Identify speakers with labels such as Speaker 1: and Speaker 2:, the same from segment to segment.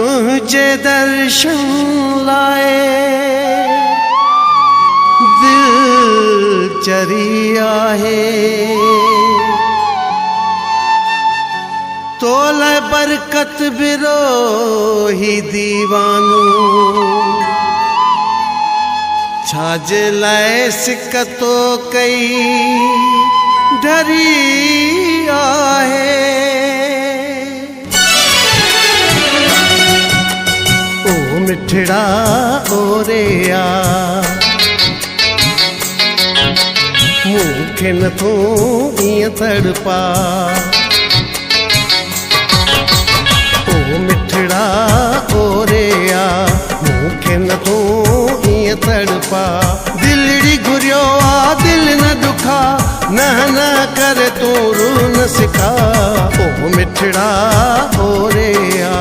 Speaker 1: तुझे दर्शन लाए दिल चरिया है, तोल बरकत बिरोही दीवानू छाज लाए सिकतो कई डरी आहे। ओ मिठड़ा ओरेया मूंखे नथो ईअं तड़पा, ओ मिठड़ा ओरेया मूंखे नथो ईअं तड़पा। दिलड़ी घुरियो आ दिल न दुखा, न करे तू रू न सिखा। ओ मिठड़ा ओरेया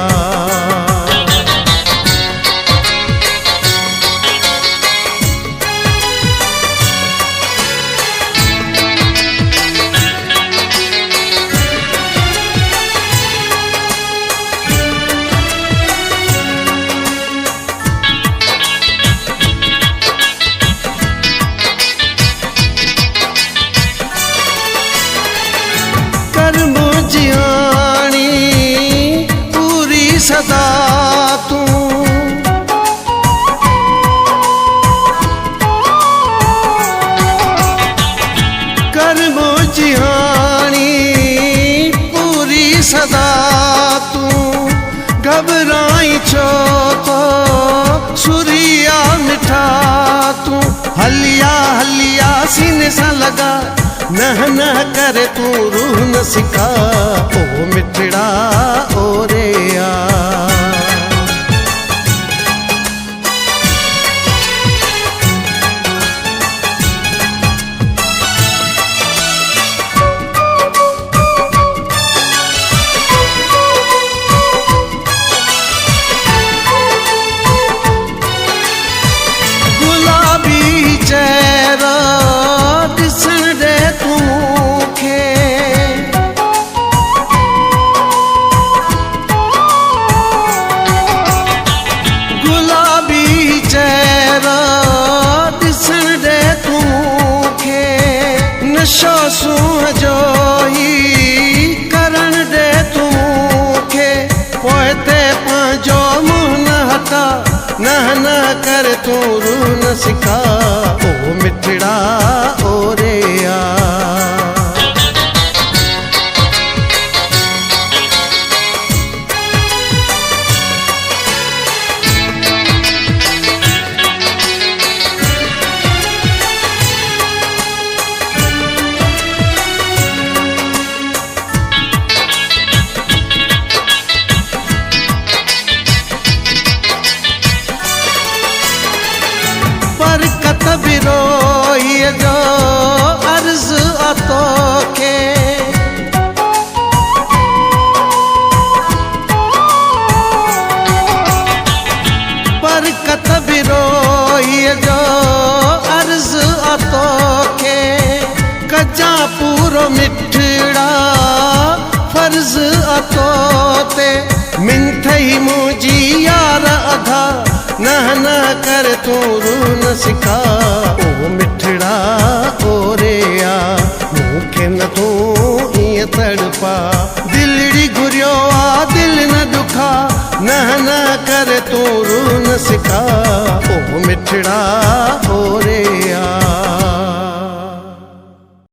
Speaker 1: जियानी पूरी सदा तू, कर्म जियानी पूरी सदा तू। घबराई छो तो सुरिया मिठा तू, हलिया हलिया सीने सा लगा, न करे तू रूह न सिखा। ओ मिठड़ा ओरेया गुलाबी चेहरा दिसन दे तू खे, गुलाबी चेहरा दिसन दे तू खे। नशो सूंह जो ही करण दे तू खे, पोइते पंहिंजो मुंह न हटा, न कर तू रू न सिखा। ओ मिठड़ा ओरेया बरकत बिरोही जो अर्ज अतो के। बरकत बिरोही जो अर्ज अतो के, कजा पूरो मिठड़ा फर्ज अतो ते। मिंथई मुझी यार अधा, न कर तू रू न सिखा। ओ मिठड़ा ओरेया मूंखे नथो ईअं तड़पा। दिलड़ी घुरियो आ दिल न दुखा, न कर तू रू न सिखा। ओ मिठड़ा